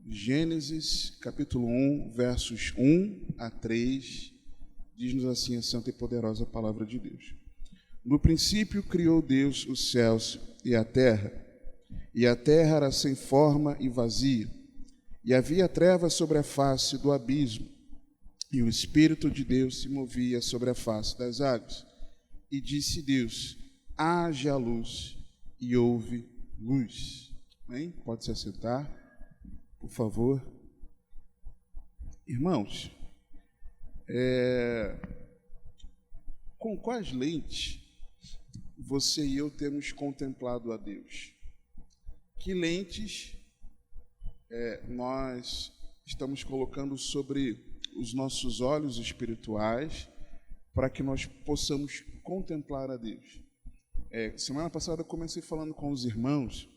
Gênesis, capítulo 1, versos 1 a 3, diz-nos assim a santa e poderosa palavra de Deus. No princípio criou Deus os céus e a terra era sem forma e vazia, e havia trevas sobre a face do abismo, e o Espírito de Deus se movia sobre a face das águas. E disse Deus: haja luz, e houve luz. Amém? Pode se assentar, por favor. Irmãos, com quais lentes você e eu temos contemplado a Deus? Que lentes nós estamos colocando sobre os nossos olhos espirituais para que nós possamos contemplar a Deus? Semana passada eu comecei falando com os irmãos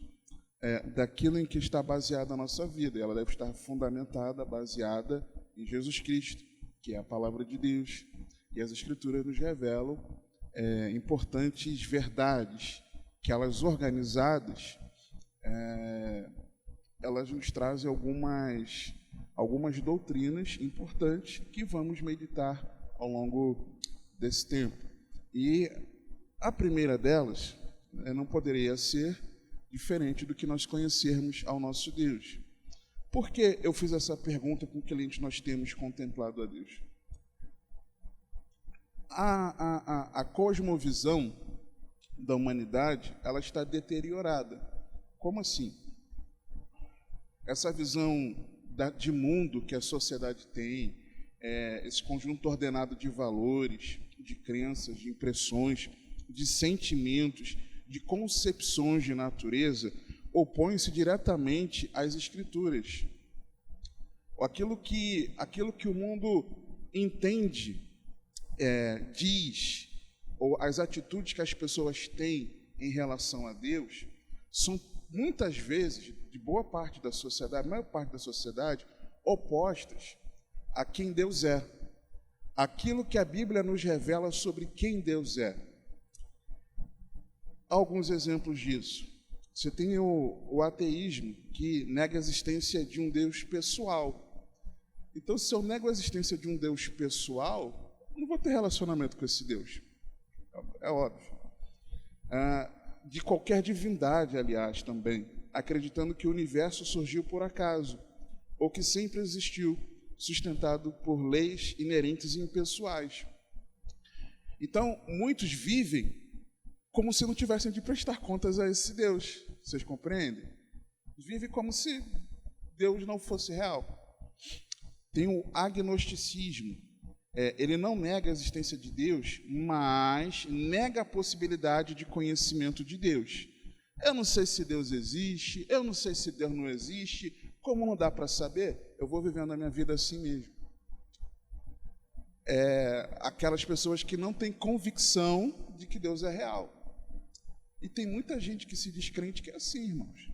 daquilo em que está baseada a nossa vida. Ela deve estar fundamentada, baseada em Jesus Cristo, que é a palavra de Deus, e as Escrituras nos revelam importantes verdades, que elas organizadas, elas nos trazem algumas doutrinas importantes que vamos meditar ao longo desse tempo. E a primeira delas não poderia ser diferente do que nós conhecermos ao nosso Deus. Por que eu fiz essa pergunta: com que lente nós temos contemplado a Deus? A cosmovisão da humanidade, ela está deteriorada. Como assim? Essa visão de mundo que a sociedade tem, esse conjunto ordenado de valores, de crenças, de impressões, de sentimentos, de concepções de natureza, opõe-se diretamente às Escrituras. Aquilo que o mundo entende, diz, ou as atitudes que as pessoas têm em relação a Deus, são muitas vezes, de boa parte da sociedade, a maior parte da sociedade, opostas a quem Deus é. Aquilo que a Bíblia nos revela sobre quem Deus é. Alguns exemplos disso. Você tem o ateísmo, que nega a existência de um Deus pessoal. Então, se eu nego a existência de um Deus pessoal, eu não vou ter relacionamento com esse Deus. É óbvio. De qualquer divindade, aliás, também, acreditando que o universo surgiu por acaso, ou que sempre existiu, sustentado por leis inerentes e impessoais. Então, muitos vivem como se não tivessem de prestar contas a esse Deus. Vocês compreendem? Vive como se Deus não fosse real. Tem o agnosticismo. Ele não nega a existência de Deus, mas nega a possibilidade de conhecimento de Deus. Eu não sei se Deus existe, eu não sei se Deus não existe. Como não dá para saber, eu vou vivendo a minha vida assim mesmo. Aquelas pessoas que não têm convicção de que Deus é real. E tem muita gente que se diz crente que é assim, irmãos.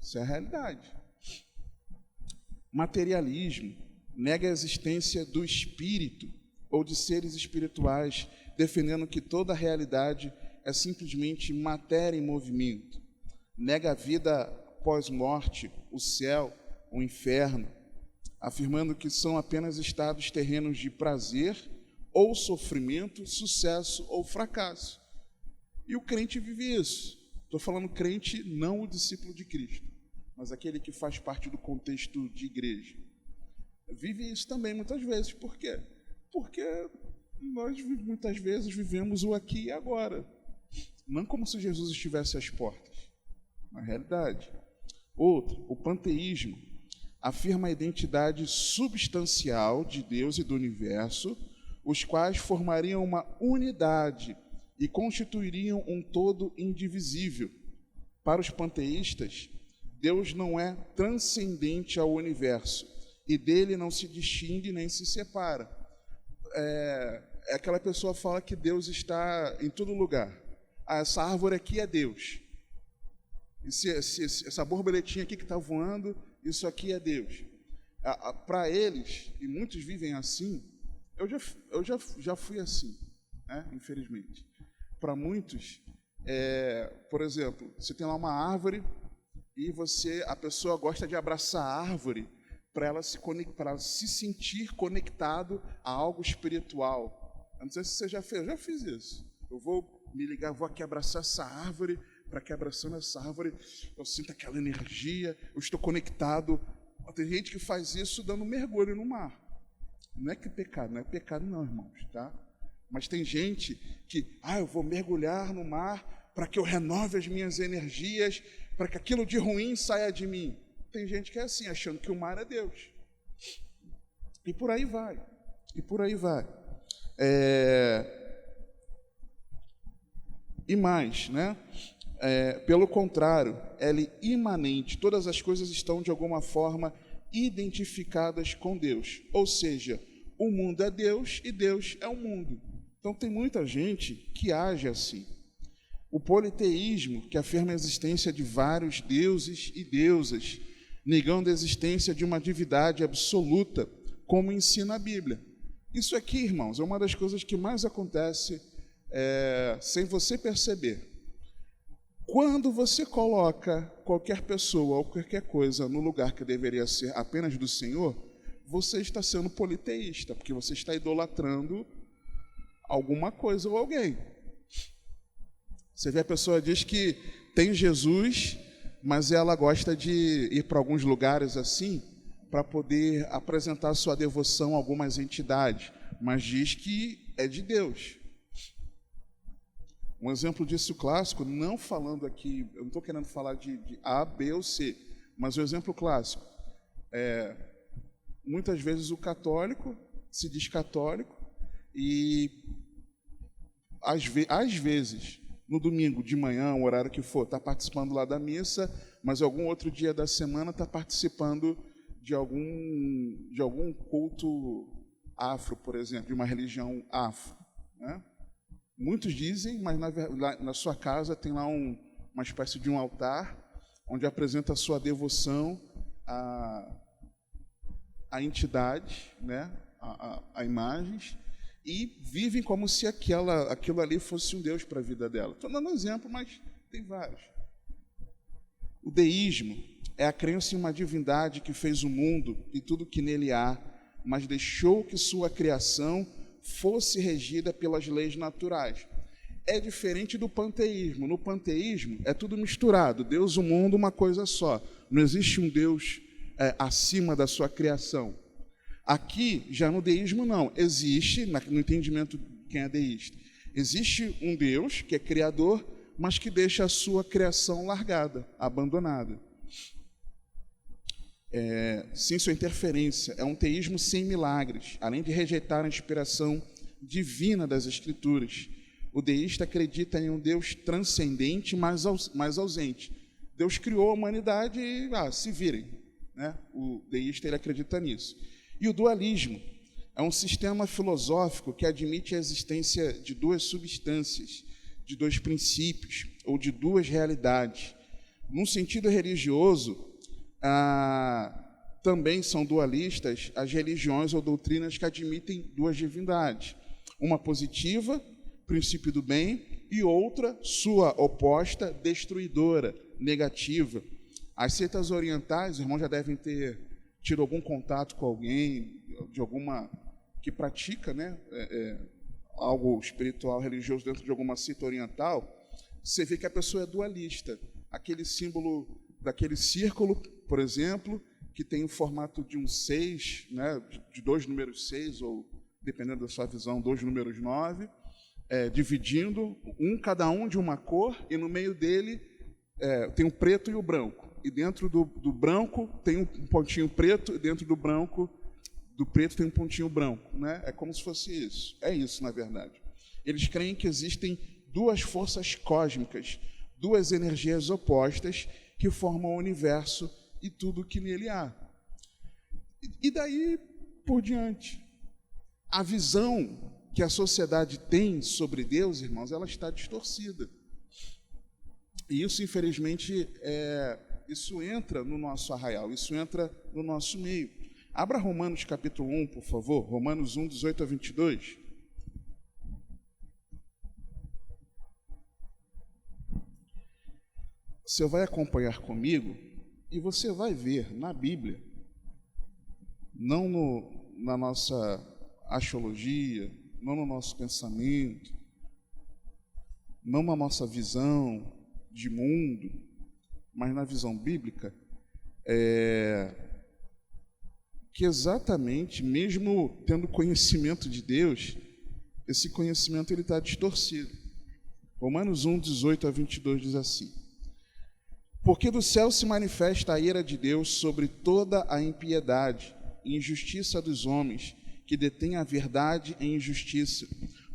Isso é a realidade. Materialismo nega a existência do espírito ou de seres espirituais, defendendo que toda a realidade é simplesmente matéria em movimento. Nega a vida pós-morte, o céu, o inferno, afirmando que são apenas estados terrenos de prazer ou sofrimento, sucesso ou fracasso. E o crente vive isso. Estou falando crente, não o discípulo de Cristo, mas aquele que faz parte do contexto de igreja. Vive isso também muitas vezes. Por quê? Porque nós muitas vezes vivemos o aqui e agora. Não como se Jesus estivesse às portas. Na realidade. Outro, o panteísmo, afirma a identidade substancial de Deus e do universo, os quais formariam uma unidade e constituiriam um todo indivisível. Para os panteístas, Deus não é transcendente ao universo e dele não se distingue nem se separa. Aquela pessoa fala que Deus está em todo lugar. Essa árvore aqui é Deus. Essa borboletinha aqui que está voando, isso aqui é Deus. Para eles, e muitos vivem assim, eu já fui assim, infelizmente. Para muitos, por exemplo, você tem lá uma árvore e a pessoa gosta de abraçar a árvore para ela se sentir conectado a algo espiritual. Eu não sei se você já fez, eu já fiz isso. Eu vou me ligar, vou aqui abraçar essa árvore, para que abraçando essa árvore eu sinto aquela energia, eu estou conectado. Tem gente que faz isso dando mergulho no mar. Não é que pecado, não é pecado não, irmãos, tá? Mas tem gente que, eu vou mergulhar no mar para que eu renove as minhas energias, para que aquilo de ruim saia de mim. Tem gente que é assim, achando que o mar é Deus. E por aí vai. E mais, né? Pelo contrário, ela é imanente. Todas as coisas estão, de alguma forma, identificadas com Deus. Ou seja, o mundo é Deus e Deus é o mundo. Então, tem muita gente que age assim. O politeísmo, que afirma a existência de vários deuses e deusas, negando a existência de uma divindade absoluta, como ensina a Bíblia. Isso aqui, irmãos, é uma das coisas que mais acontece sem você perceber. Quando você coloca qualquer pessoa ou qualquer coisa no lugar que deveria ser apenas do Senhor, você está sendo politeísta, porque você está idolatrando alguma coisa ou alguém. Você vê, a pessoa diz que tem Jesus, mas ela gosta de ir para alguns lugares assim, para poder apresentar sua devoção a algumas entidades, mas diz que é de Deus. Um exemplo disso clássico, não falando aqui, eu não estou querendo falar de A, B ou C, mas o exemplo clássico muitas vezes o católico se diz católico e às vezes no domingo de manhã, o horário que for, está participando lá da missa, mas algum outro dia da semana está participando de algum culto afro, por exemplo, de uma religião afro, né? Muitos dizem, mas na sua casa tem lá uma espécie de um altar, onde apresenta a sua devoção a entidades, né? a imagens, e vivem como se aquilo ali fosse um Deus para a vida dela. Estou dando um exemplo, mas tem vários. O deísmo é a crença em uma divindade que fez o mundo e tudo que nele há, mas deixou que sua criação fosse regida pelas leis naturais. É diferente do panteísmo. No panteísmo é tudo misturado, Deus, o mundo, uma coisa só. Não existe um Deus acima da sua criação. Aqui, já no deísmo, não. Existe, no entendimento de quem é deísta, existe um Deus que é criador, mas que deixa a sua criação largada, abandonada. Sem sua interferência. É um teísmo sem milagres, além de rejeitar a inspiração divina das Escrituras. O deísta acredita em um Deus transcendente, mas ausente. Deus criou a humanidade e se virem, né? O deísta, ele acredita nisso. E o dualismo é um sistema filosófico que admite a existência de duas substâncias, de dois princípios ou de duas realidades. Num sentido religioso, também são dualistas as religiões ou doutrinas que admitem duas divindades, uma positiva, princípio do bem, e outra, sua oposta, destruidora, negativa. As seitas orientais, os irmãos já devem ter tido algum contato com alguém de alguma que pratica, né, algo espiritual, religioso dentro de alguma seita oriental. Você vê que a pessoa é dualista. Aquele símbolo daquele círculo, por exemplo, que tem o formato de um 6, né, de dois números 6, ou, dependendo da sua visão, dois números 9, dividindo, cada um de uma cor, e no meio dele tem o preto e o branco. E dentro do branco tem um pontinho preto, e dentro do preto tem um pontinho branco, né? É como se fosse isso. É isso, na verdade. Eles creem que existem duas forças cósmicas, duas energias opostas que formam o universo e tudo o que nele há. E daí por diante, a visão que a sociedade tem sobre Deus, irmãos, ela está distorcida. E isso, infelizmente, isso entra no nosso arraial, isso entra no nosso meio. Abra Romanos capítulo 1, por favor, Romanos 1, 18 a 22. você vai acompanhar comigo e você vai ver na Bíblia, não na nossa axiologia, não no nosso pensamento, não na nossa visão de mundo, mas na visão bíblica, que exatamente, mesmo tendo conhecimento de Deus, esse conhecimento está distorcido. Romanos 1, 18 a 22 diz assim: porque do céu se manifesta a ira de Deus sobre toda a impiedade e injustiça dos homens, que detêm a verdade em injustiça,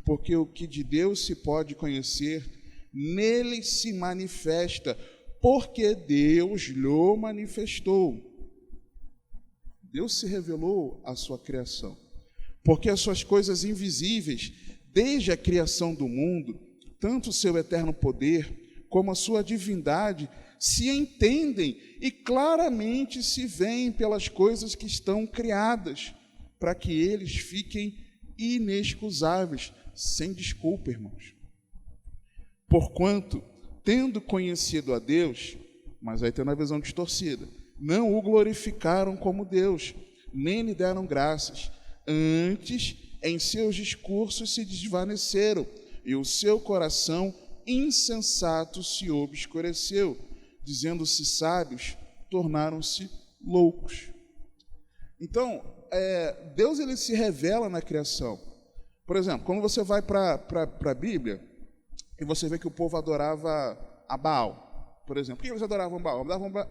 porque o que de Deus se pode conhecer, nele se manifesta, porque Deus lhe manifestou. Deus se revelou à sua criação, porque as suas coisas invisíveis, desde a criação do mundo, tanto o seu eterno poder como a sua divindade, se entendem e claramente se veem pelas coisas que estão criadas, para que eles fiquem inexcusáveis, sem desculpa, irmãos. Porquanto, tendo conhecido a Deus, mas aí tendo a visão distorcida, não o glorificaram como Deus, nem lhe deram graças. Antes, em seus discursos se desvaneceram, e o seu coração insensato se obscureceu. Dizendo-se sábios, tornaram-se loucos. Então, Deus ele se revela na criação. Por exemplo, quando você vai para a Bíblia, e você vê que o povo adorava a Baal, por exemplo. Por que eles adoravam Baal?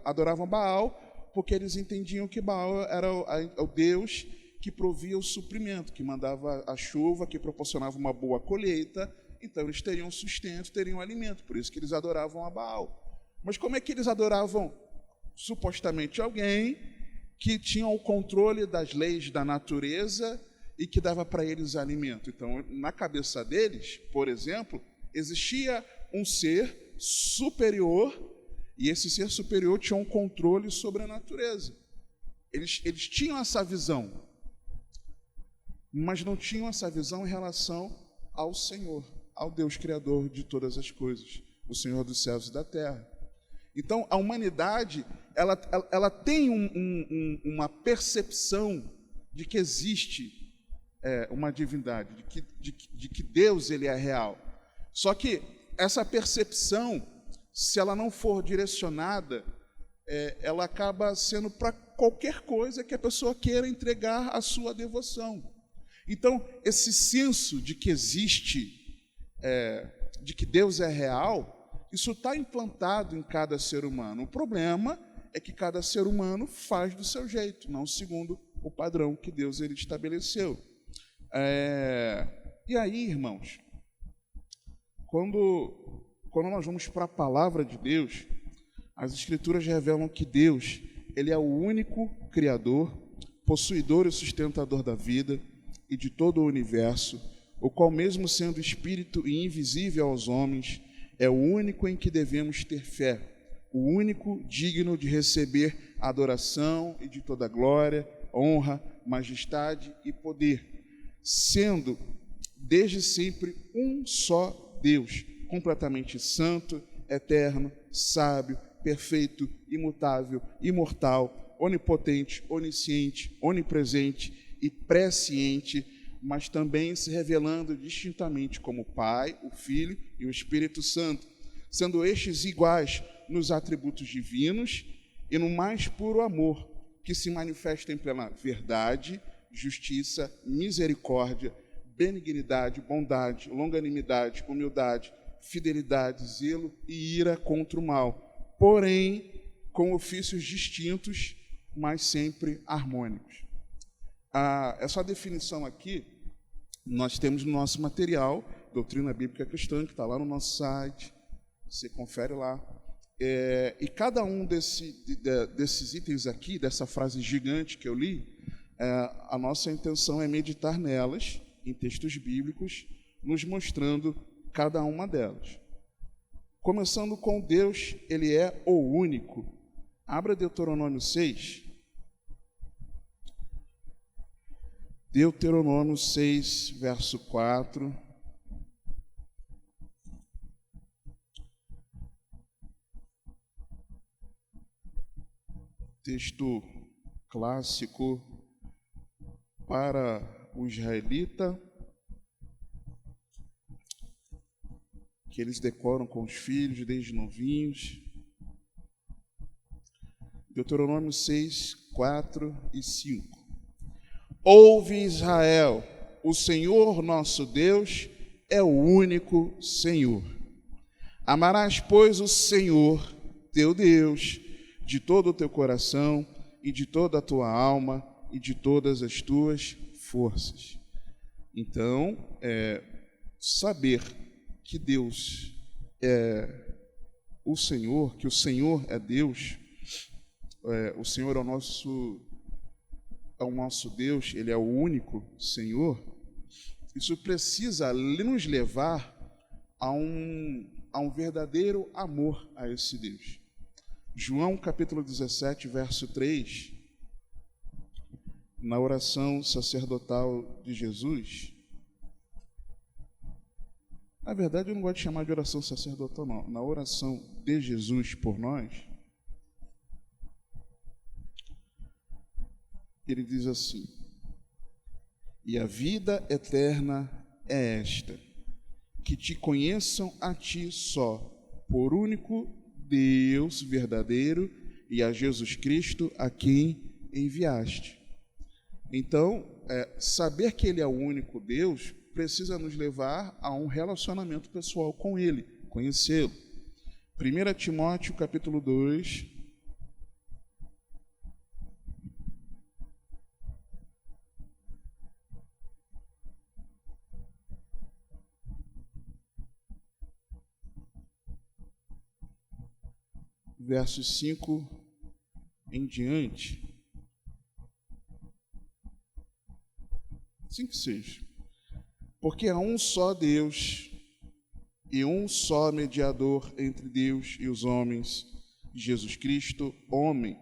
Adoravam Baal porque eles entendiam que Baal era o Deus que provia o suprimento, que mandava a chuva, que proporcionava uma boa colheita. Então, eles teriam sustento, teriam alimento. Por isso que eles adoravam a Baal. Mas como é que eles adoravam supostamente alguém que tinha o controle das leis da natureza e que dava para eles alimento? Então, na cabeça deles, por exemplo, existia um ser superior, e esse ser superior tinha um controle sobre a natureza. Eles tinham essa visão, mas não tinham essa visão em relação ao Senhor, ao Deus Criador de todas as coisas, o Senhor dos céus e da terra. Então, a humanidade, ela tem uma percepção de que existe uma divindade, de que Deus ele é real. Só que essa percepção, se ela não for direcionada, ela acaba sendo para qualquer coisa que a pessoa queira entregar a sua devoção. Então, esse senso de que existe, de que Deus é real, isso está implantado em cada ser humano. O problema é que cada ser humano faz do seu jeito, não segundo o padrão que Deus ele estabeleceu. E aí, irmãos, quando nós vamos para a palavra de Deus, as Escrituras revelam que Deus ele é o único Criador, possuidor e sustentador da vida e de todo o universo, o qual, mesmo sendo espírito e invisível aos homens, é o único em que devemos ter fé, o único digno de receber adoração e de toda glória, honra, majestade e poder, sendo desde sempre um só Deus, completamente santo, eterno, sábio, perfeito, imutável, imortal, onipotente, onisciente, onipresente e presciente, mas também se revelando distintamente como Pai, o Filho e o Espírito Santo, sendo estes iguais nos atributos divinos e no mais puro amor, que se manifestem pela verdade, justiça, misericórdia, benignidade, bondade, longanimidade, humildade, fidelidade, zelo e ira contra o mal, porém com ofícios distintos, mas sempre harmônicos. Essa definição aqui, nós temos no nosso material, Doutrina Bíblica Cristã, que está lá no nosso site, você confere lá. E cada um desses itens aqui, dessa frase gigante que eu li, a nossa intenção é meditar nelas, em textos bíblicos, nos mostrando cada uma delas. Começando com Deus, ele é o único. Abra Deuteronômio 6. Deuteronômio 6, verso 4. Texto clássico para o israelita, que eles decoram com os filhos desde novinhos. Deuteronômio 6, 4 e 5. Ouve, Israel, o Senhor nosso Deus é o único Senhor. Amarás, pois, o Senhor, teu Deus, de todo o teu coração e de toda a tua alma e de todas as tuas forças. Então, saber que Deus é o Senhor, que o Senhor é Deus, o Senhor é o nosso Deus, Ele é o único Senhor, isso precisa nos levar a um verdadeiro amor a esse Deus. João capítulo 17, verso 3, na oração sacerdotal de Jesus. Na verdade, eu não gosto de chamar de oração sacerdotal, não. Na oração de Jesus por nós, ele diz assim: e a vida eterna é esta, que te conheçam a ti só, por único Deus verdadeiro, e a Jesus Cristo a quem enviaste. Então, saber que Ele é o único Deus precisa nos levar a um relacionamento pessoal com Ele, conhecê-lo. 1 Timóteo capítulo 2, versos 5 em diante. 5 e 6. Porque há um só Deus e um só mediador entre Deus e os homens, Jesus Cristo, homem,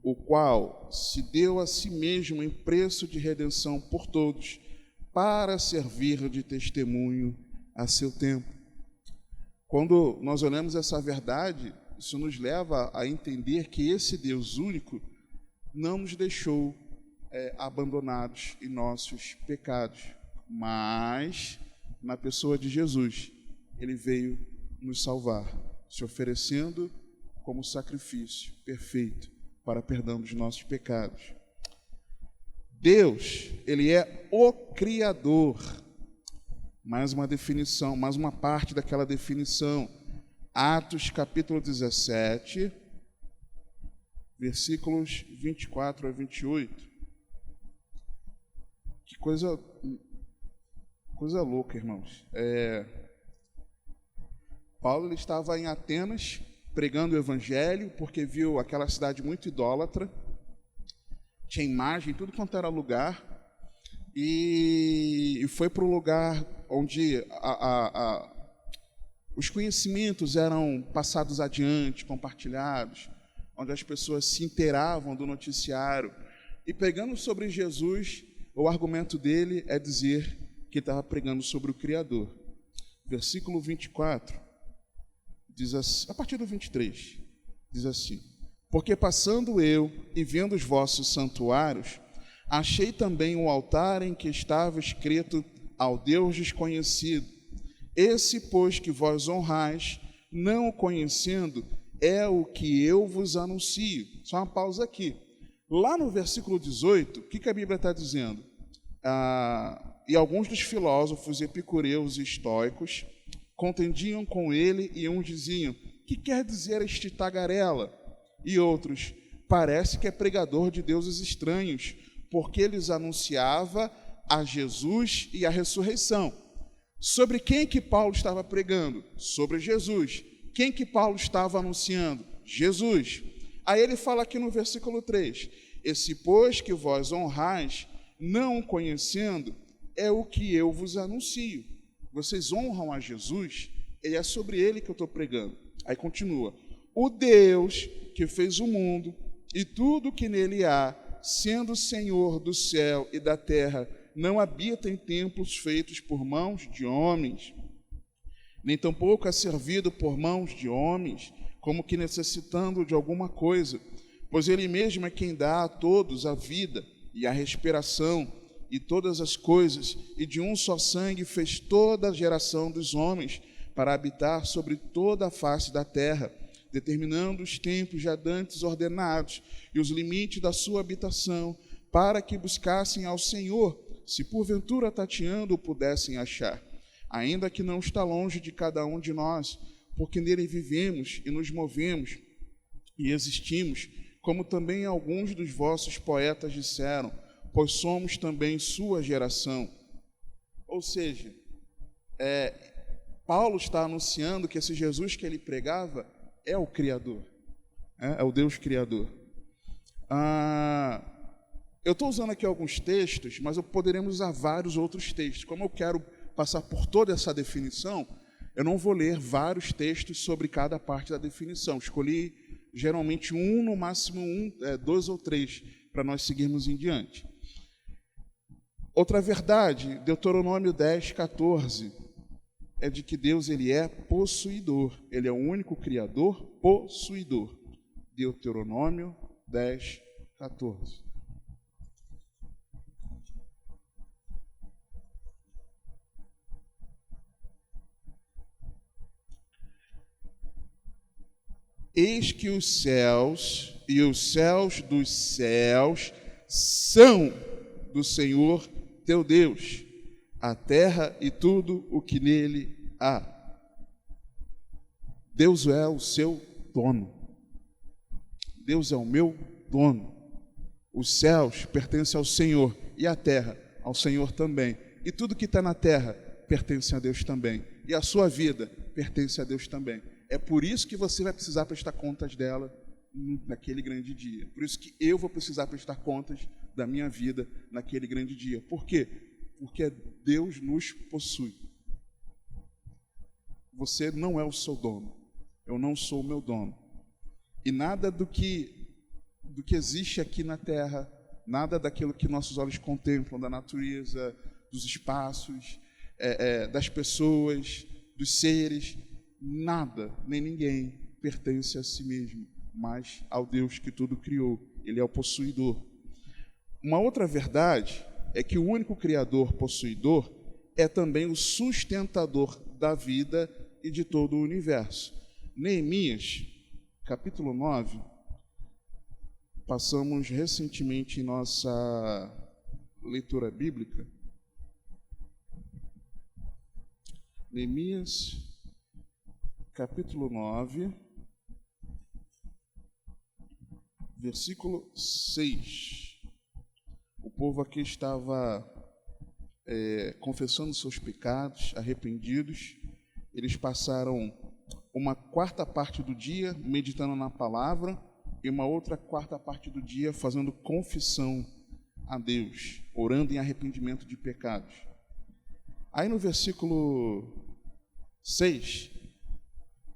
o qual se deu a si mesmo em preço de redenção por todos, para servir de testemunho a seu tempo. Quando nós olhamos essa verdade, isso nos leva a entender que esse Deus único não nos deixou abandonados em nossos pecados, mas na pessoa de Jesus, Ele veio nos salvar, se oferecendo como sacrifício perfeito para perdão dos nossos pecados. Deus, Ele é o Criador. Mais uma definição, mais uma parte daquela definição. Atos capítulo 17, versículos 24 a 28. Que coisa louca, irmãos. Paulo ele estava em Atenas pregando o evangelho, porque viu aquela cidade muito idólatra, tinha imagem, tudo quanto era lugar, e foi para um lugar onde os conhecimentos eram passados adiante, compartilhados, onde as pessoas se inteiravam do noticiário. E pregando sobre Jesus, o argumento dele é dizer que estava pregando sobre o Criador. Versículo 24, diz assim, a partir do 23, diz assim: porque passando eu e vendo os vossos santuários, achei também um altar em que estava escrito ao Deus desconhecido. Esse, pois, que vós honrais, não o conhecendo, é o que eu vos anuncio. Só uma pausa aqui. Lá no versículo 18, o que a Bíblia está dizendo? E alguns dos filósofos epicureus e estoicos contendiam com ele, e uns diziam: que quer dizer este tagarela? E outros: parece que é pregador de deuses estranhos, porque eles anunciava a Jesus e a ressurreição. Sobre quem que Paulo estava pregando? Sobre Jesus. Quem que Paulo estava anunciando? Jesus. Aí ele fala aqui no versículo 3, esse, pois, que vós honrais, não o conhecendo, é o que eu vos anuncio. Vocês honram a Jesus, e é sobre ele que eu estou pregando. Aí continua, o Deus que fez o mundo e tudo que nele há, sendo Senhor do céu e da terra, não habita em templos feitos por mãos de homens, nem tampouco é servido por mãos de homens, como que necessitando de alguma coisa, pois Ele mesmo é quem dá a todos a vida e a respiração e todas as coisas, e de um só sangue fez toda a geração dos homens para habitar sobre toda a face da terra, determinando os tempos já dantes ordenados e os limites da sua habitação, para que buscassem ao Senhor, se porventura tateando o pudessem achar, ainda que não está longe de cada um de nós, porque nele vivemos e nos movemos e existimos, como também alguns dos vossos poetas disseram, pois somos também sua geração. Ou seja, Paulo está anunciando que esse Jesus que ele pregava é o Criador, é o Deus Criador. Eu estou usando aqui alguns textos, mas poderemos usar vários outros textos. Como eu quero passar por toda essa definição, eu não vou ler vários textos sobre cada parte da definição. Escolhi geralmente um, no máximo dois ou três, para nós seguirmos em diante. Outra verdade, Deuteronômio 10, 14, é de que Deus ele é possuidor. Ele é o único Criador possuidor. Deuteronômio 10, 14. Eis que os céus e os céus dos céus são do Senhor teu Deus, a terra e tudo o que nele há. Deus é o seu dono. Deus é o meu dono. Os céus pertencem ao Senhor e a terra ao Senhor também. E tudo que está na terra pertence a Deus também. E a sua vida pertence a Deus também. É por isso que você vai precisar prestar contas dela naquele grande dia. Por isso que eu vou precisar prestar contas da minha vida naquele grande dia. Por quê? Porque Deus nos possui. Você não é o seu dono. Eu não sou o meu dono. E nada do que existe aqui na terra, nada daquilo que nossos olhos contemplam, da natureza, dos espaços, das pessoas, dos seres, nada, nem ninguém pertence a si mesmo, mas ao Deus que tudo criou. Ele é o possuidor. Uma outra verdade é que o único Criador possuidor é também o sustentador da vida e de todo o universo. Neemias, capítulo 9, passamos recentemente em nossa leitura bíblica. Neemias, capítulo 9, versículo 6. O povo aqui estava confessando seus pecados, arrependidos. Eles passaram uma quarta parte do dia meditando na palavra e uma outra quarta parte do dia fazendo confissão a Deus, orando em arrependimento de pecados. Aí no versículo 6,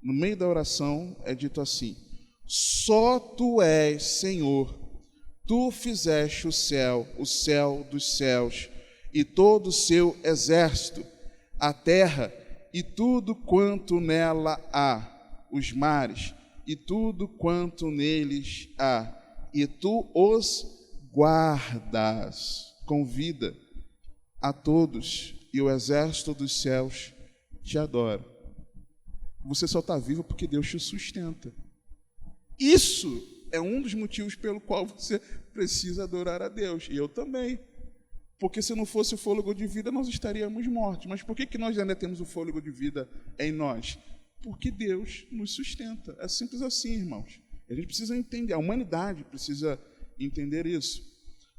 no meio da oração, é dito assim: só tu és Senhor, tu fizeste o céu dos céus, e todo o seu exército, a terra e tudo quanto nela há, os mares e tudo quanto neles há, e tu os guardas com vida a todos, e o exército dos céus te adora. Você só está vivo porque Deus te sustenta. Isso é um dos motivos pelo qual você precisa adorar a Deus. E eu também. Porque se não fosse o fôlego de vida, nós estaríamos mortos. Mas por que nós ainda temos o fôlego de vida em nós? Porque Deus nos sustenta. É simples assim, irmãos. A gente precisa entender, a humanidade precisa entender isso.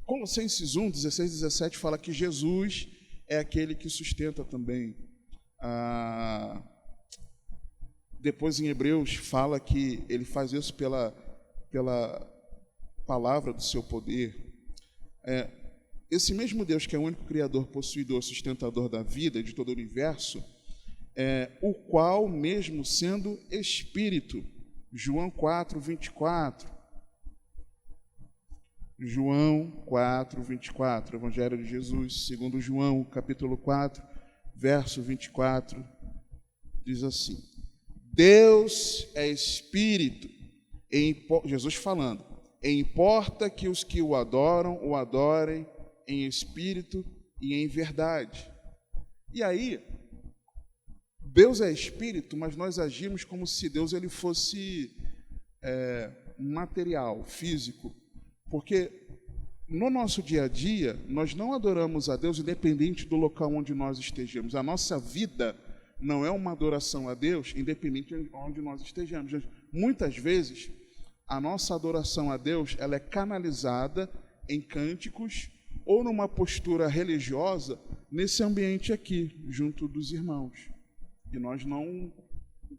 Colossenses 1, 16 e 17 fala que Jesus é aquele que sustenta também. Depois em Hebreus fala que ele faz isso pela palavra do seu poder. Esse mesmo Deus que é o único Criador, possuidor, sustentador da vida e de todo o universo, o qual mesmo sendo Espírito, João 4, 24, João 4, 24, Evangelho de Jesus, segundo João, capítulo 4, verso 24, diz assim: Deus é Espírito, Jesus falando, importa que os que o adoram, o adorem em espírito e em verdade. E aí, Deus é espírito, mas nós agimos como se Deus ele fosse material, físico, porque no nosso dia a dia, nós não adoramos a Deus independente do local onde nós estejamos. A nossa vida não é uma adoração a Deus independente de onde nós estejamos. Muitas vezes, a nossa adoração a Deus ela é canalizada em cânticos ou numa postura religiosa nesse ambiente aqui, junto dos irmãos. E nós não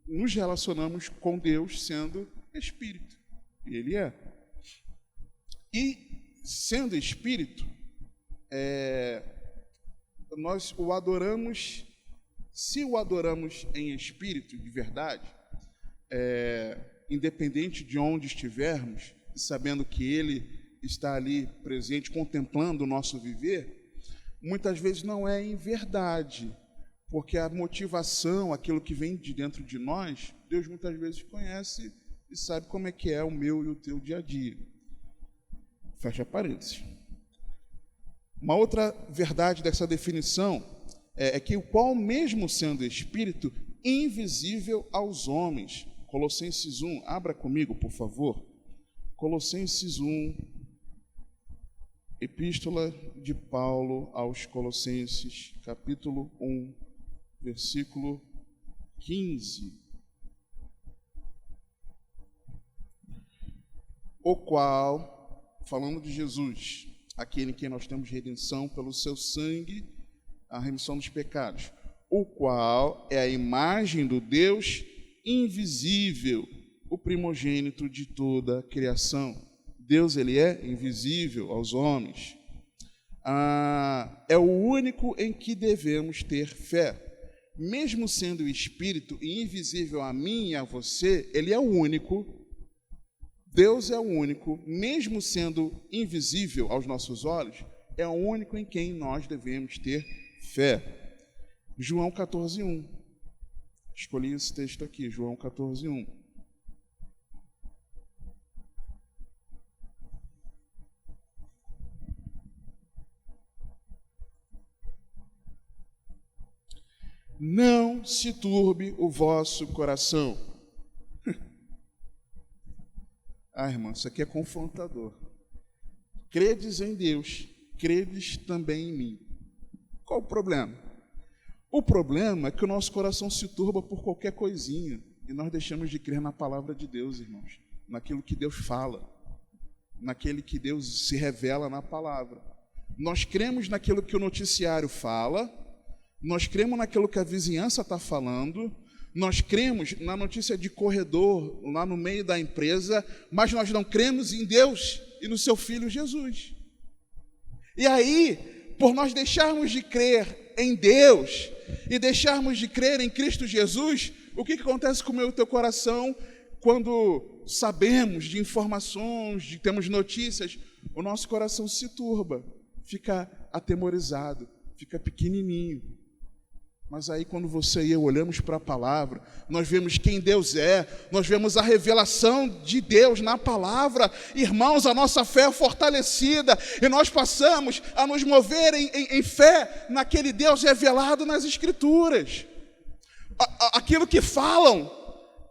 nos relacionamos com Deus sendo Espírito. E Ele é. E, sendo Espírito, nós o adoramos, se o adoramos em Espírito, de verdade, independente de onde estivermos, sabendo que Ele está ali presente, contemplando o nosso viver, muitas vezes não é em verdade, porque a motivação, aquilo que vem de dentro de nós, Deus muitas vezes conhece e sabe como é que é o meu e o teu dia a dia. Fecha parênteses. Uma outra verdade dessa definição é que o qual, mesmo sendo Espírito, invisível aos homens. Colossenses 1, abra comigo, por favor. Colossenses 1, Epístola de Paulo aos Colossenses, capítulo 1, versículo 15. O qual, falando de Jesus, aquele em quem nós temos redenção pelo seu sangue, a remissão dos pecados, o qual é a imagem do Deus invisível, o primogênito de toda a criação. Deus, ele é invisível aos homens. É o único em que devemos ter fé. Mesmo sendo Espírito e invisível a mim e a você, ele é o único. Deus é o único, mesmo sendo invisível aos nossos olhos, é o único em quem nós devemos ter fé. João 14:1. Escolhi esse texto aqui, João 14:1. Não se turbe o vosso coração. Irmão, isso aqui é confrontador. Credes em Deus, credes também em mim. Qual o problema? O problema é que o nosso coração se turba por qualquer coisinha e nós deixamos de crer na palavra de Deus, irmãos, naquilo que Deus fala, naquele que Deus se revela na palavra. Nós cremos naquilo que o noticiário fala, nós cremos naquilo que a vizinhança está falando, nós cremos na notícia de corredor, lá no meio da empresa, mas nós não cremos em Deus e no seu Filho Jesus. E aí, por nós deixarmos de crer em Deus e deixarmos de crer em Cristo Jesus, o que acontece com o meu e teu coração quando sabemos de informações, temos notícias? O nosso coração se turba, fica atemorizado, fica pequenininho. Mas aí quando você e eu olhamos para a palavra, nós vemos quem Deus é, nós vemos a revelação de Deus na palavra, irmãos, a nossa fé é fortalecida e nós passamos a nos mover em fé naquele Deus revelado nas Escrituras. Aquilo que falam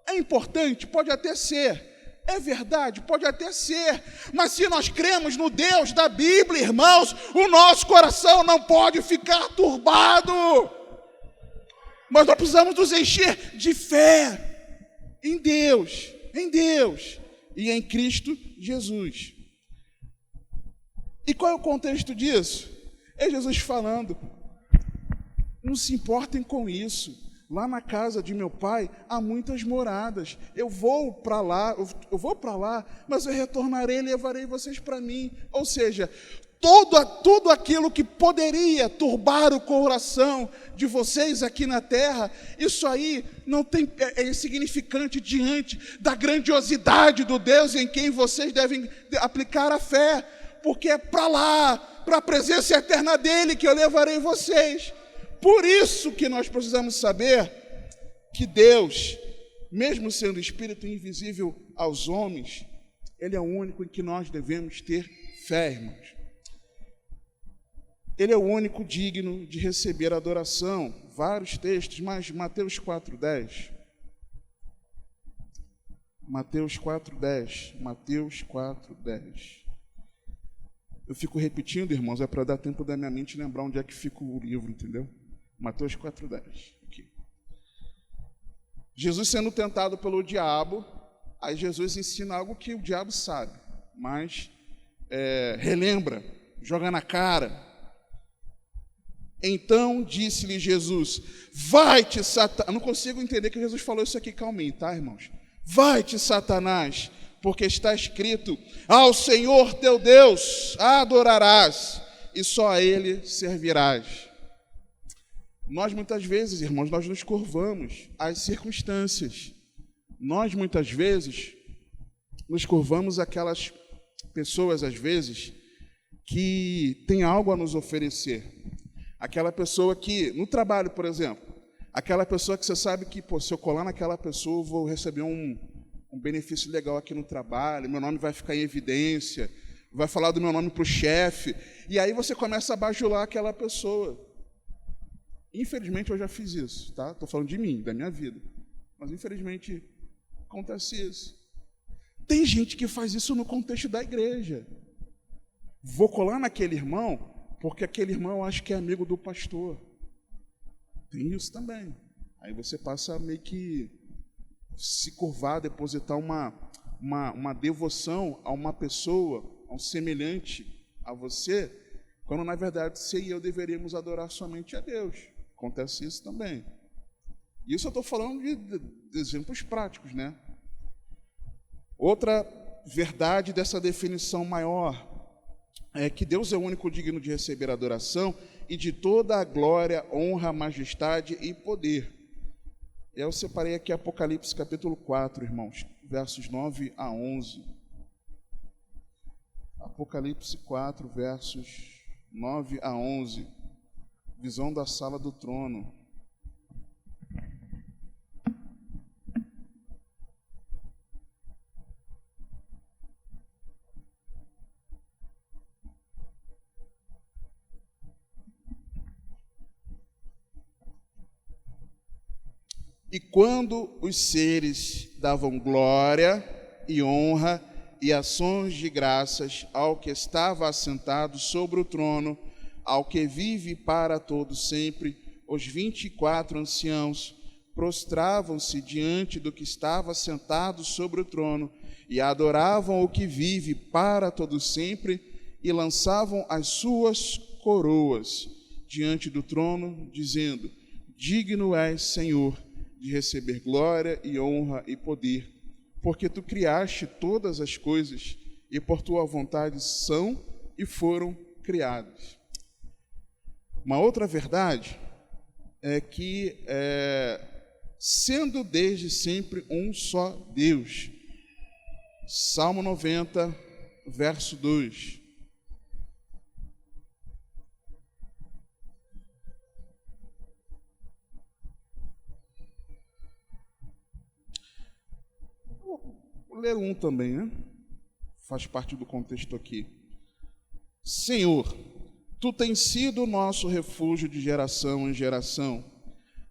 é importante, pode até ser, é verdade, pode até ser, mas se nós cremos no Deus da Bíblia, irmãos, o nosso coração não pode ficar turbado. Mas nós precisamos nos encher de fé em Deus e em Cristo Jesus. E qual é o contexto disso? É Jesus falando, não se importem com isso. Lá na casa de meu pai há muitas moradas. Eu vou para lá, mas eu retornarei e levarei vocês para mim. Ou seja, tudo aquilo que poderia turbar o coração de vocês aqui na terra, isso aí é insignificante diante da grandiosidade do Deus em quem vocês devem aplicar a fé, porque é para lá, para a presença eterna dele que eu levarei vocês. Por isso que nós precisamos saber que Deus, mesmo sendo Espírito invisível aos homens, Ele é o único em que nós devemos ter fé, irmãos. Ele é o único digno de receber adoração. Vários textos, mas Mateus 4:10. Mateus 4:10. Mateus 4:10. Eu fico repetindo, irmãos, é para dar tempo da minha mente lembrar onde é que fica o livro, entendeu? Mateus 4:10. Aqui. Jesus sendo tentado pelo diabo, aí Jesus ensina algo que o diabo sabe, mas relembra, joga na cara. Então disse-lhe Jesus: vai-te, Satanás. Eu não consigo entender que Jesus falou isso aqui calminho, tá, irmãos? Vai-te, Satanás, porque está escrito: ao Senhor teu Deus adorarás, e só a Ele servirás. Nós muitas vezes, irmãos, nós nos curvamos às circunstâncias. Nós muitas vezes nos curvamos àquelas pessoas, às vezes, que têm algo a nos oferecer. Aquela pessoa que, no trabalho, por exemplo, aquela pessoa que você sabe que, se eu colar naquela pessoa, eu vou receber um benefício legal aqui no trabalho, meu nome vai ficar em evidência, vai falar do meu nome para o chefe, e aí você começa a bajular aquela pessoa. Infelizmente, eu já fiz isso, tá? Estou falando de mim, da minha vida. Mas, infelizmente, acontece isso. Tem gente que faz isso no contexto da igreja. Vou colar naquele irmão, porque aquele irmão eu acho que é amigo do pastor. Tem isso também. Aí você passa a meio que se curvar, depositar uma devoção a uma pessoa, a um semelhante a você, quando na verdade você e eu deveríamos adorar somente a Deus. Acontece isso também. Isso eu estou falando de exemplos práticos, né? Outra verdade dessa definição maior é que Deus é o único digno de receber adoração e de toda a glória, honra, majestade e poder. Eu separei aqui Apocalipse capítulo 4, irmãos, versos 9 a 11. Apocalipse 4, versos 9 a 11. Visão da sala do trono. E quando os seres davam glória e honra e ações de graças ao que estava assentado sobre o trono, ao que vive para todo sempre, os 24 anciãos prostravam-se diante do que estava sentado sobre o trono e adoravam o que vive para todo sempre e lançavam as suas coroas diante do trono, dizendo: digno és, Senhor, de receber glória e honra e poder, porque tu criaste todas as coisas e por tua vontade são e foram criadas. Uma outra verdade é que, sendo desde sempre um só Deus, Salmo 90, verso 2. Vou ler um também, né? Faz parte do contexto aqui. Senhor, tu tens sido o nosso refúgio de geração em geração.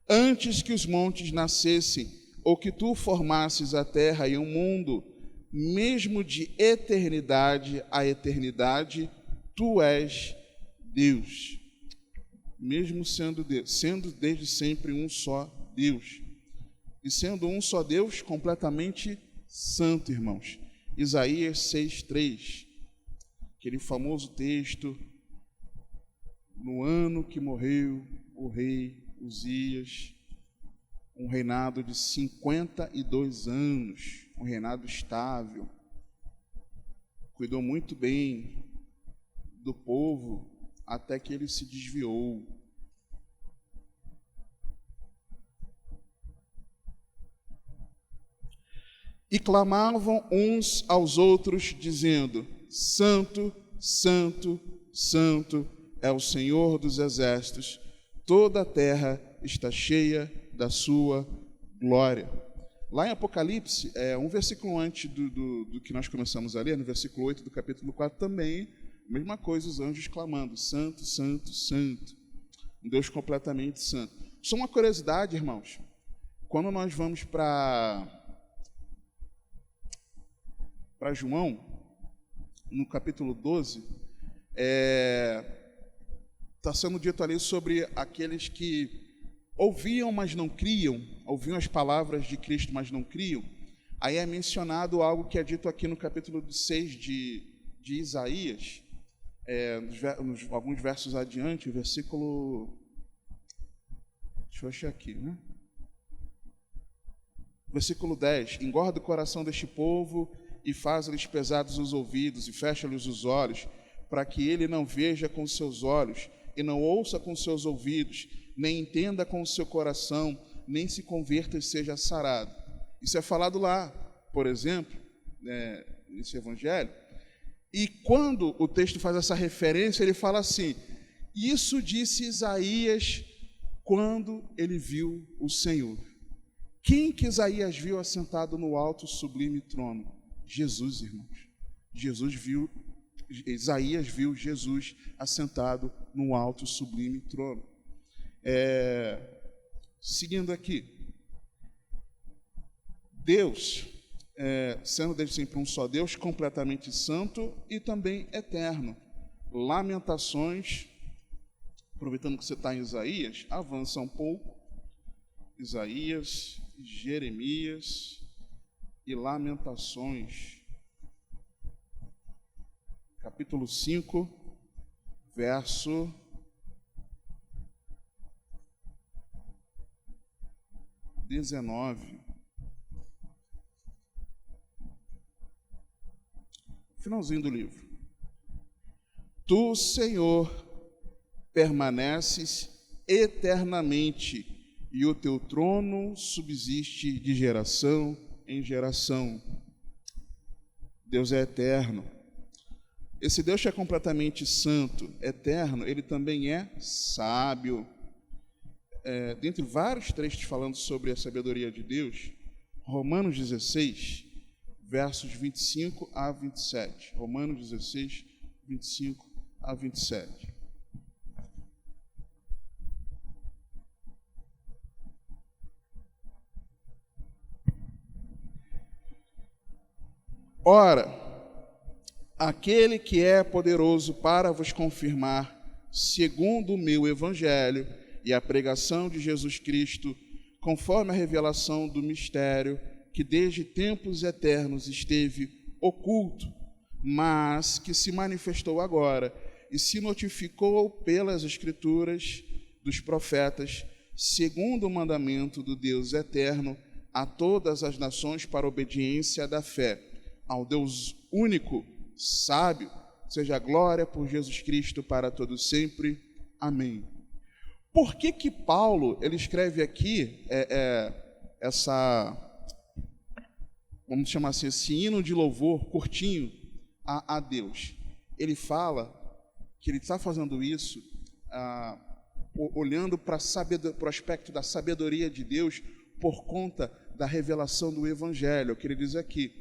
Antes que os montes nascessem, ou que tu formasses a terra e o mundo, mesmo de eternidade a eternidade, tu és Deus. Mesmo sendo desde sempre um só Deus. E sendo um só Deus, completamente santo, irmãos. Isaías 6:3, aquele famoso texto: no ano que morreu o rei Uzias, um reinado de 52 anos, um reinado estável, cuidou muito bem do povo até que ele se desviou. E clamavam uns aos outros, dizendo: Santo, Santo, Santo é o Senhor dos exércitos, toda a terra está cheia da sua glória. Lá em Apocalipse, um versículo antes do que nós começamos a ler, no versículo 8 do capítulo 4, também, mesma coisa, os anjos clamando, santo, santo, santo, um Deus completamente santo. Só uma curiosidade, irmãos, quando nós vamos para João, no capítulo 12, está sendo dito ali sobre aqueles que ouviam, mas não criam, ouviam as palavras de Cristo, mas não criam. Aí é mencionado algo que é dito aqui no capítulo 6 de Isaías, alguns versos adiante, o versículo... Deixa eu achar aqui, né? Versículo 10. Engorda o coração deste povo e faz-lhes pesados os ouvidos e fecha-lhes os olhos, para que ele não veja com os seus olhos e não ouça com os seus ouvidos, nem entenda com o seu coração, nem se converta e seja sarado. Isso é falado lá, por exemplo, nesse evangelho. E quando o texto faz essa referência, ele fala assim: isso disse Isaías quando ele viu o Senhor. Quem que Isaías viu assentado no alto sublime trono? Jesus, irmãos. Isaías viu Jesus assentado no alto sublime trono. Seguindo aqui, Deus, sendo desde sempre um só Deus, completamente santo e também eterno. Lamentações, aproveitando que você está em Isaías, avança um pouco. Isaías, Jeremias e Lamentações, capítulo 5, verso 19. Finalzinho do livro. Tu, Senhor, permaneces eternamente, e o teu trono subsiste de geração em geração. Deus é eterno. Esse Deus que é completamente santo, eterno, ele também é sábio. Dentre vários trechos falando sobre a sabedoria de Deus, Romanos 16, versos 25 a 27. Romanos 16, 25 a 27. Ora, aquele que é poderoso para vos confirmar, segundo o meu evangelho e a pregação de Jesus Cristo, conforme a revelação do mistério que desde tempos eternos esteve oculto, mas que se manifestou agora e se notificou pelas Escrituras dos profetas, segundo o mandamento do Deus eterno, a todas as nações para a obediência da fé, ao Deus único, sábio, seja a glória por Jesus Cristo para todos sempre. Amém. Por que Paulo ele escreve aqui vamos chamar assim, esse hino de louvor curtinho a Deus? Ele fala que ele está fazendo isso olhando para o aspecto da sabedoria de Deus por conta da revelação do Evangelho, que ele diz aqui.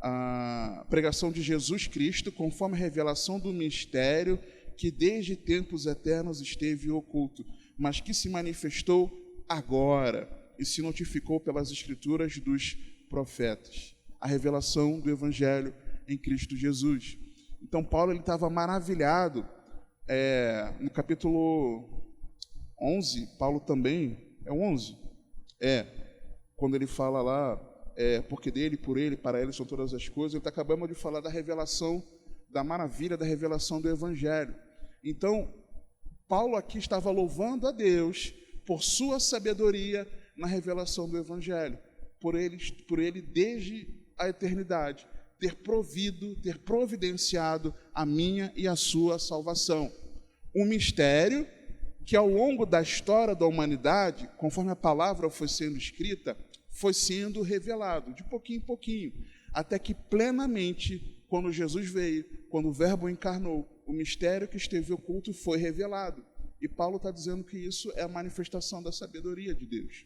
A pregação de Jesus Cristo, conforme a revelação do mistério que desde tempos eternos esteve oculto, mas que se manifestou agora e se notificou pelas Escrituras dos profetas. A revelação do Evangelho em Cristo Jesus. Então, Paulo estava maravilhado. No capítulo 11, Paulo também, é o 11? Quando ele fala lá, porque dele, por ele, para ele são todas as coisas, ele está acabando de falar da revelação, da maravilha da revelação do Evangelho. Então, Paulo aqui estava louvando a Deus por sua sabedoria na revelação do Evangelho, por ele desde a eternidade, ter providenciado a minha e a sua salvação. Um mistério que ao longo da história da humanidade, conforme a palavra foi sendo escrita, foi sendo revelado, de pouquinho em pouquinho, até que plenamente, quando Jesus veio, quando o Verbo encarnou, o mistério que esteve oculto foi revelado. E Paulo está dizendo que isso é a manifestação da sabedoria de Deus.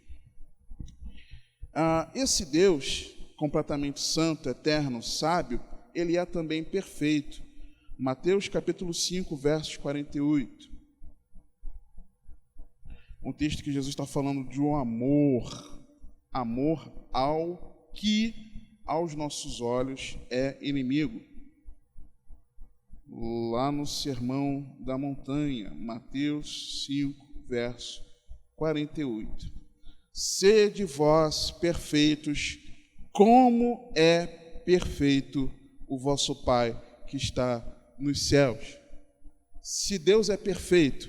Esse Deus, completamente santo, eterno, sábio, ele é também perfeito. Mateus capítulo 5, versos 48. Um texto que Jesus está falando de um amor ao que aos nossos olhos é inimigo. Lá no Sermão da Montanha, Mateus 5, verso 48. Sede vós perfeitos, como é perfeito o vosso Pai que está nos céus. Se Deus é perfeito,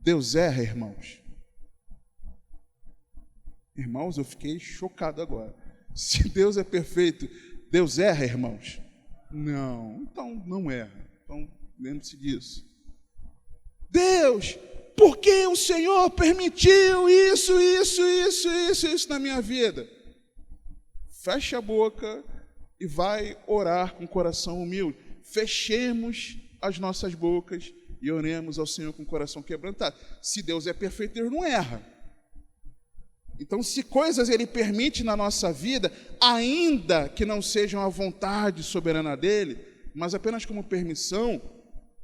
Deus erra, irmãos. Irmãos, eu fiquei chocado agora. Se Deus é perfeito, Deus erra, irmãos? Não, então não erra. Então, lembre-se disso. Deus, por que o Senhor permitiu isso na minha vida? Feche a boca e vai orar com o coração humilde. Fechemos as nossas bocas e oremos ao Senhor com o coração quebrantado. Se Deus é perfeito, Deus não erra. Então, se coisas Ele permite na nossa vida, ainda que não sejam a vontade soberana dEle, mas apenas como permissão,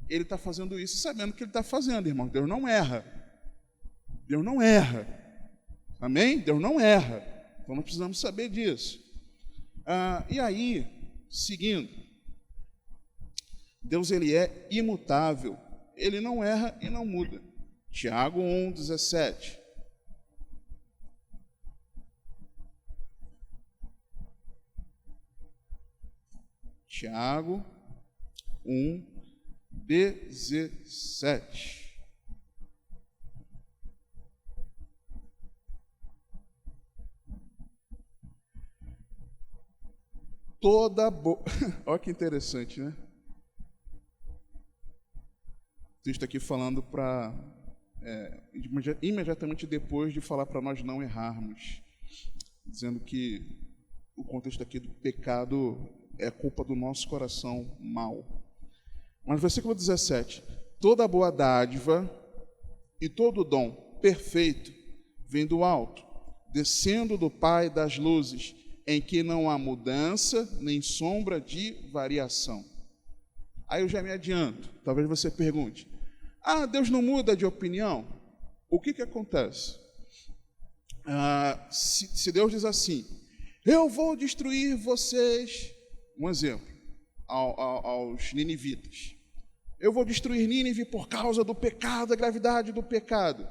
Ele está fazendo isso sabendo o que Ele está fazendo, irmão. Deus não erra. Deus não erra. Amém? Deus não erra. Então, nós precisamos saber disso. E aí, seguindo, Deus ele é imutável. Ele não erra e não muda. Tiago 1, 17. Tiago 1, 17. Olha que interessante, né? O texto aqui falando para imediatamente depois de falar para nós não errarmos, dizendo que o contexto aqui do pecado é culpa do nosso coração mau. Mas versículo 17: toda boa dádiva e todo dom perfeito vem do alto, descendo do Pai das luzes, em que não há mudança nem sombra de variação. Aí eu já me adianto, talvez você pergunte: Deus não muda de opinião? O que acontece? Se Deus diz assim: eu vou destruir vocês, um exemplo, aos ninivitas, eu vou destruir Nínive por causa do pecado, da gravidade do pecado.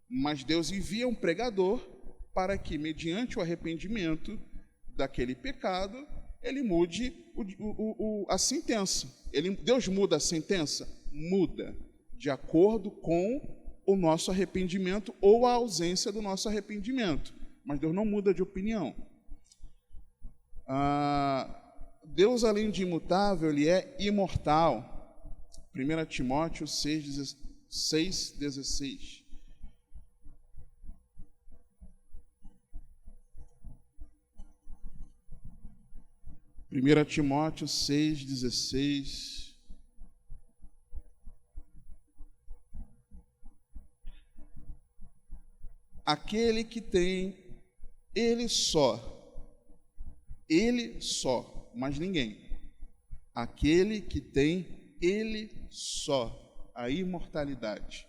Mas Deus envia um pregador para que, mediante o arrependimento daquele pecado, ele mude a sentença. Deus muda a sentença? Muda, de acordo com o nosso arrependimento ou a ausência do nosso arrependimento. Mas Deus não muda de opinião. Deus, além de imutável, ele é imortal. 1 Timóteo 6,16. 1 Timóteo 6,16. Aquele que tem, ele só, mas ninguém. Aquele que tem, ele só, a imortalidade,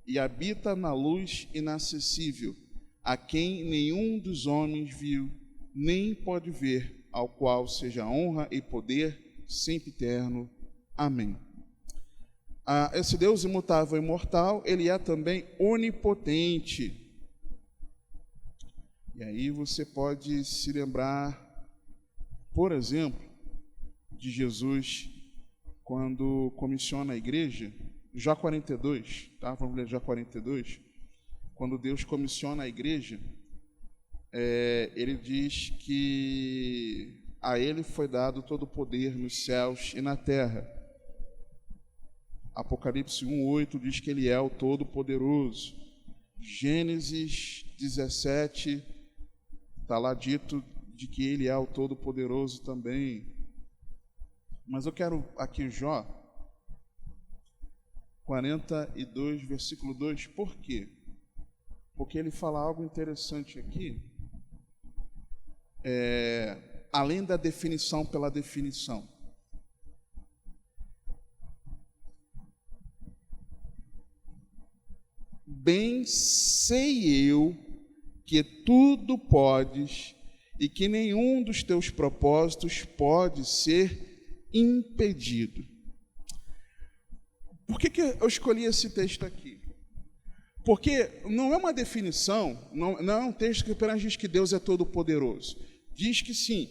e habita na luz inacessível, a quem nenhum dos homens viu, nem pode ver, ao qual seja honra e poder sempre eterno. Amém. Esse Deus imutável e imortal, ele é também onipotente. E aí você pode se lembrar, por exemplo, de Jesus quando comissiona a igreja, Jó 42, tá? Vamos ler Jó 42. Quando Deus comissiona a igreja, ele diz que a ele foi dado todo o poder nos céus e na terra. Apocalipse 1:8 diz que ele é o Todo-Poderoso. Gênesis 17 está lá dito de que ele é o Todo-Poderoso também. Mas eu quero aqui Jó 42, versículo 2. Por quê? Porque ele fala algo interessante aqui. além da definição pela definição. Bem sei eu que tudo podes e que nenhum dos teus propósitos pode ser impedido. Por que eu escolhi esse texto aqui? Porque não é uma definição, não é um texto que apenas diz que Deus é todo-poderoso. Diz que sim,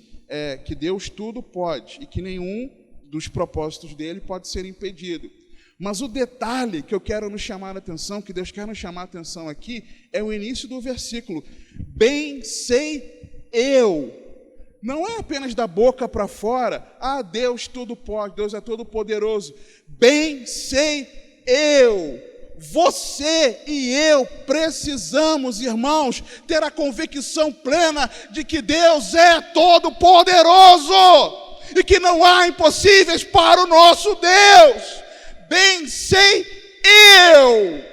que Deus tudo pode e que nenhum dos propósitos dele pode ser impedido. Mas o detalhe que eu quero nos chamar a atenção, que Deus quer nos chamar a atenção aqui, é o início do versículo. Bem sei eu. Não é apenas da boca para fora. Deus tudo pode, Deus é todo poderoso. Bem sei eu. Você e eu precisamos, irmãos, ter a convicção plena de que Deus é todo poderoso e que não há impossíveis para o nosso Deus. Bem sei eu.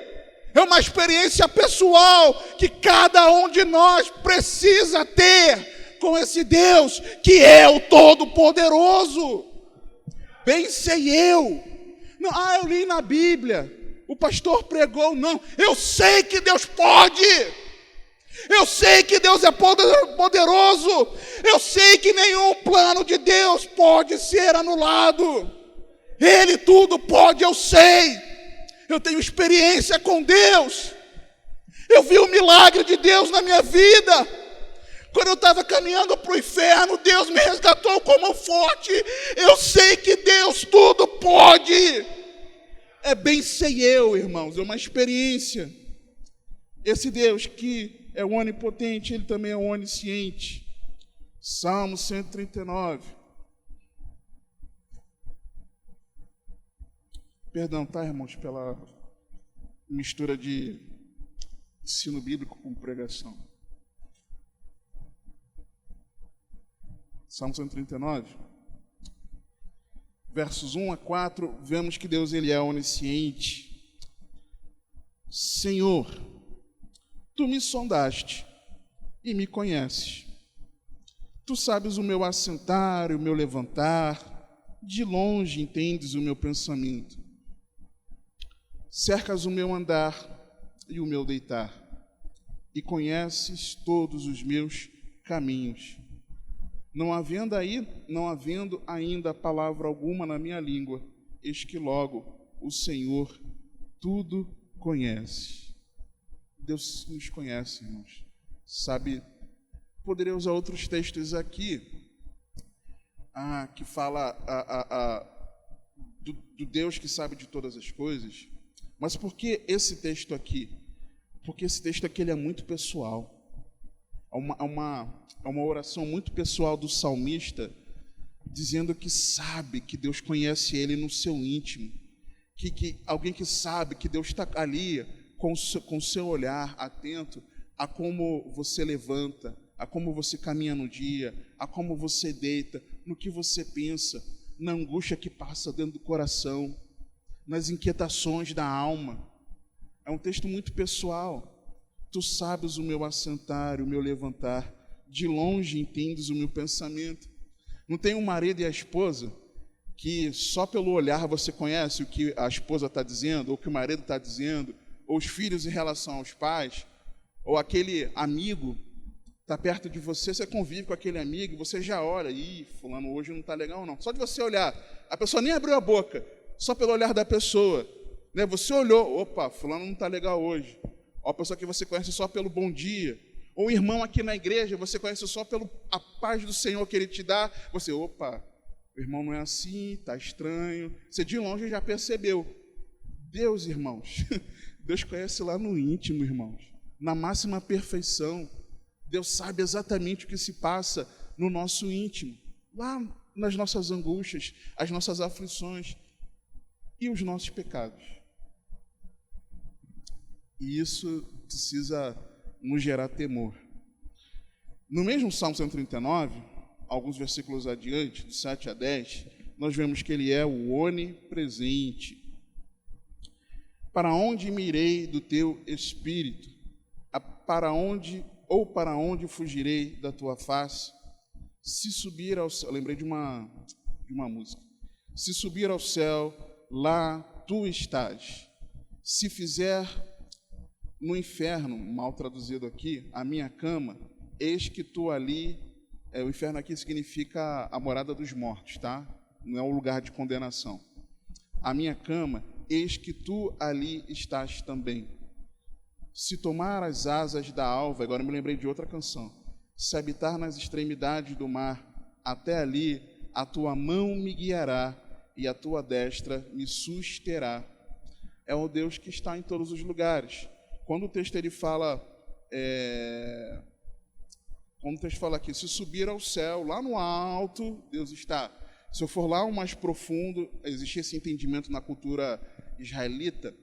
É uma experiência pessoal que cada um de nós precisa ter com esse Deus que é o Todo-Poderoso. Bem sei eu. Não, eu li na Bíblia, o pastor pregou, não. Eu sei que Deus pode. Eu sei que Deus é poderoso. Eu sei que nenhum plano de Deus pode ser anulado. Ele tudo pode, eu sei. Eu tenho experiência com Deus. Eu vi o milagre de Deus na minha vida. Quando eu estava caminhando para o inferno, Deus me resgatou com mão forte. Eu sei que Deus tudo pode. É bem sei eu, irmãos, é uma experiência. Esse Deus que é onipotente, Ele também é onisciente. Salmo 139. Perdão, tá, irmãos, pela mistura de ensino bíblico com pregação. Salmo 139, versos 1 a 4, vemos que Deus ele é onisciente. Senhor, Tu me sondaste e me conheces. Tu sabes o meu assentar e o meu levantar, de longe entendes o meu pensamento. Cercas o meu andar e o meu deitar, e conheces todos os meus caminhos. Não havendo ainda palavra alguma na minha língua, eis que logo o Senhor tudo conhece. Deus nos conhece, irmãos. Sabe, poderia usar outros textos aqui, que fala do Deus que sabe de todas as coisas. Mas por que esse texto aqui? Porque esse texto aqui ele é muito pessoal. É uma oração muito pessoal do salmista, dizendo que sabe que Deus conhece ele no seu íntimo. Que alguém que sabe que Deus está ali com o seu olhar atento a como você levanta, a como você caminha no dia, a como você deita, no que você pensa, na angústia que passa dentro do coração, nas inquietações da alma. É um texto muito pessoal. Tu sabes o meu assentar, o meu levantar, de longe entendes o meu pensamento. Não tem um marido e a esposa que só pelo olhar você conhece o que a esposa está dizendo, ou o que o marido está dizendo, ou os filhos em relação aos pais, ou aquele amigo está perto de você, você convive com aquele amigo, você já olha, fulano hoje não está legal não. Só de você olhar, a pessoa nem abriu a boca, só pelo olhar da pessoa, né? Você olhou, fulano não está legal hoje. Ou a pessoa que você conhece só pelo bom dia, ou um irmão aqui na igreja, você conhece só pela paz do Senhor que Ele te dá, você, o irmão não é assim, está estranho, você de longe já percebeu. Deus, irmãos, Deus conhece lá no íntimo, irmãos, na máxima perfeição. Deus sabe exatamente o que se passa no nosso íntimo, lá nas nossas angústias, as nossas aflições e os nossos pecados. E isso precisa nos gerar temor. No mesmo Salmo 139, alguns versículos adiante, de 7 a 10, nós vemos que ele é o onipresente. Para onde me irei do teu espírito? Para onde fugirei da tua face? Se subir ao céu, lembrei de uma música. Se subir ao céu, lá tu estás. Se fizer no inferno, mal traduzido aqui, a minha cama, eis que tu ali, o inferno aqui significa a morada dos mortos, tá? Não é um lugar de condenação. A minha cama, eis que tu ali estás também. Se tomar as asas da alva, agora me lembrei de outra canção. Se habitar nas extremidades do mar, até ali a tua mão me guiará e a tua destra me susterá. É o Deus que está em todos os lugares. Quando o texto ele fala, quando o texto fala aqui, se subir ao céu, lá no alto, Deus está. Se eu for lá o mais profundo, existe esse entendimento na cultura israelita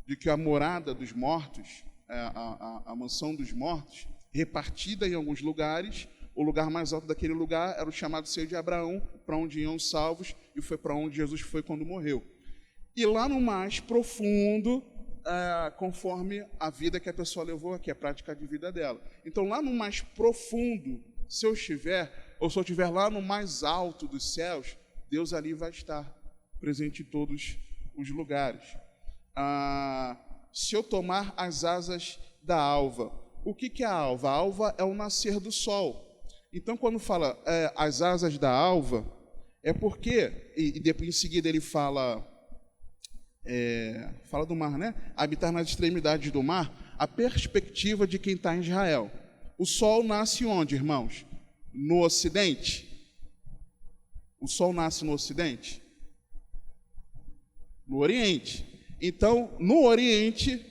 de que a morada dos mortos, a mansão dos mortos, repartida em alguns lugares, o lugar mais alto daquele lugar era o chamado seio de Abraão, para onde iam os salvos, e foi para onde Jesus foi quando morreu. E lá no mais profundo, conforme a vida que a pessoa levou, que é a prática de vida dela. Então, lá no mais profundo, se eu estiver lá no mais alto dos céus, Deus ali vai estar presente em todos os lugares. Se eu tomar as asas da alva, o que é a alva? A alva é o nascer do sol. Então, quando fala as asas da alva, é porque, e depois em seguida ele fala do mar, né? Habitar nas extremidades do mar, a perspectiva de quem está em Israel. O sol nasce onde, irmãos? No Ocidente? O sol nasce no Ocidente? No Oriente. Então, no Oriente,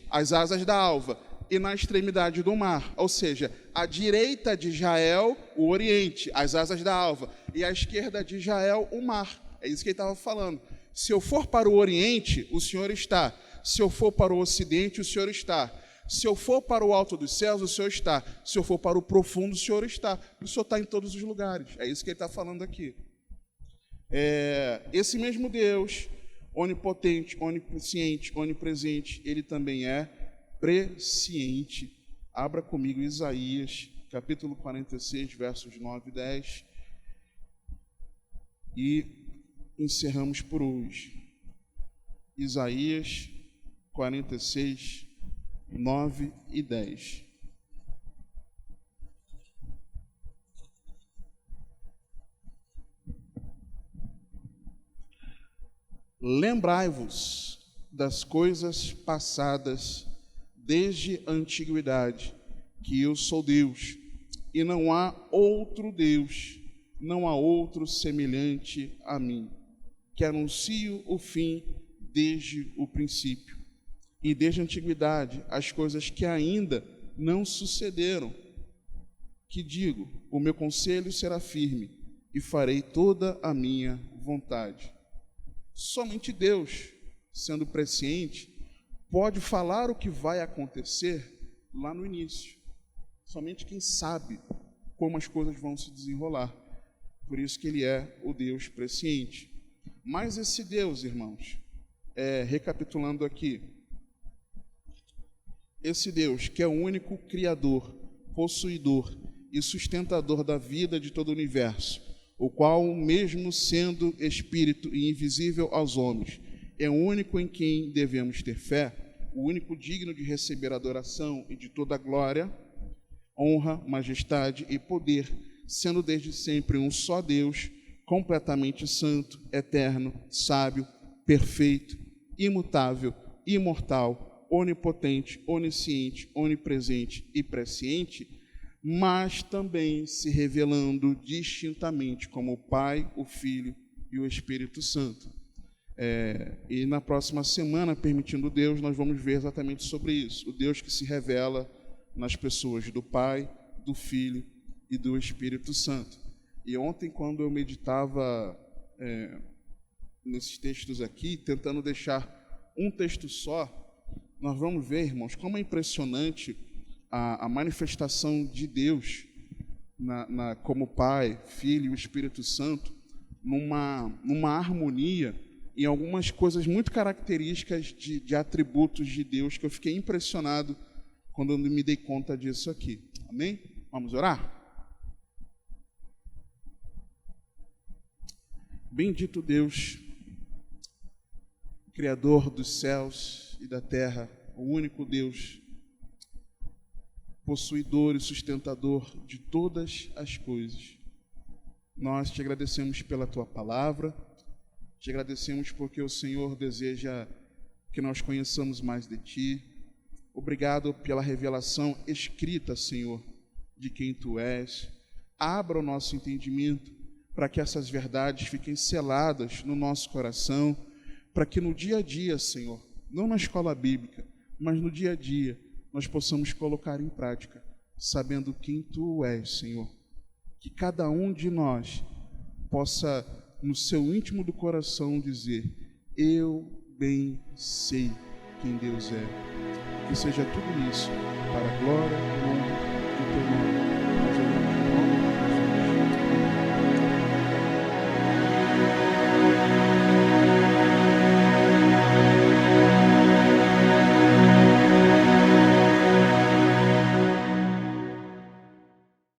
as asas da alva, e na extremidade do mar, ou seja, à direita de Israel, o Oriente, as asas da alva, e à esquerda de Israel, o mar. É isso que ele estava falando. Se eu for para o Oriente, o Senhor está. Se eu for para o Ocidente, o Senhor está. Se eu for para o alto dos céus, o Senhor está. Se eu for para o profundo, o Senhor está. O Senhor está em todos os lugares. É isso que ele está falando aqui. Esse mesmo Deus, onipotente, onisciente, onipresente, ele também é presciente. Abra comigo Isaías, capítulo 46, versos 9 e 10. E encerramos por hoje. Isaías 46, 9 e 10. Lembrai-vos das coisas passadas desde a antiguidade, que eu sou Deus, e não há outro Deus, não há outro semelhante a mim, que anuncio o fim desde o princípio, e desde a antiguidade as coisas que ainda não sucederam, que digo, o meu conselho será firme, e farei toda a minha vontade. Somente Deus, sendo presciente, pode falar o que vai acontecer lá no início. Somente quem sabe como as coisas vão se desenrolar. Por isso que ele é o Deus presciente. Mas esse Deus, irmãos, recapitulando aqui, esse Deus que é o único Criador, possuidor e sustentador da vida de todo o universo, o qual, mesmo sendo Espírito e invisível aos homens, é o único em quem devemos ter fé, o único digno de receber adoração e de toda glória, honra, majestade e poder, sendo desde sempre um só Deus, completamente santo, eterno, sábio, perfeito, imutável, imortal, onipotente, onisciente, onipresente e presciente, mas também se revelando distintamente como o Pai, o Filho e o Espírito Santo. E na próxima semana, permitindo Deus, nós vamos ver exatamente sobre isso. O Deus que se revela nas pessoas do Pai, do Filho e do Espírito Santo. E ontem, quando eu meditava nesses textos aqui, tentando deixar um texto só, nós vamos ver, irmãos, como é impressionante a manifestação de Deus como Pai, Filho e Espírito Santo, numa harmonia em algumas coisas muito características de atributos de Deus, que eu fiquei impressionado quando eu me dei conta disso aqui. Amém? Vamos orar? Bendito Deus, Criador dos céus e da terra, o único Deus, possuidor e sustentador de todas as coisas. Nós te agradecemos pela tua palavra, te agradecemos porque o Senhor deseja que nós conheçamos mais de ti. Obrigado pela revelação escrita, Senhor, de quem tu és. Abra o nosso entendimento para que essas verdades fiquem seladas no nosso coração, para que no dia a dia, Senhor, não na escola bíblica, mas no dia a dia, nós possamos colocar em prática, sabendo quem tu és, Senhor. Que cada um de nós possa, no seu íntimo do coração, dizer: eu bem sei quem Deus é. Que seja tudo isso para a glória e honra do teu nome.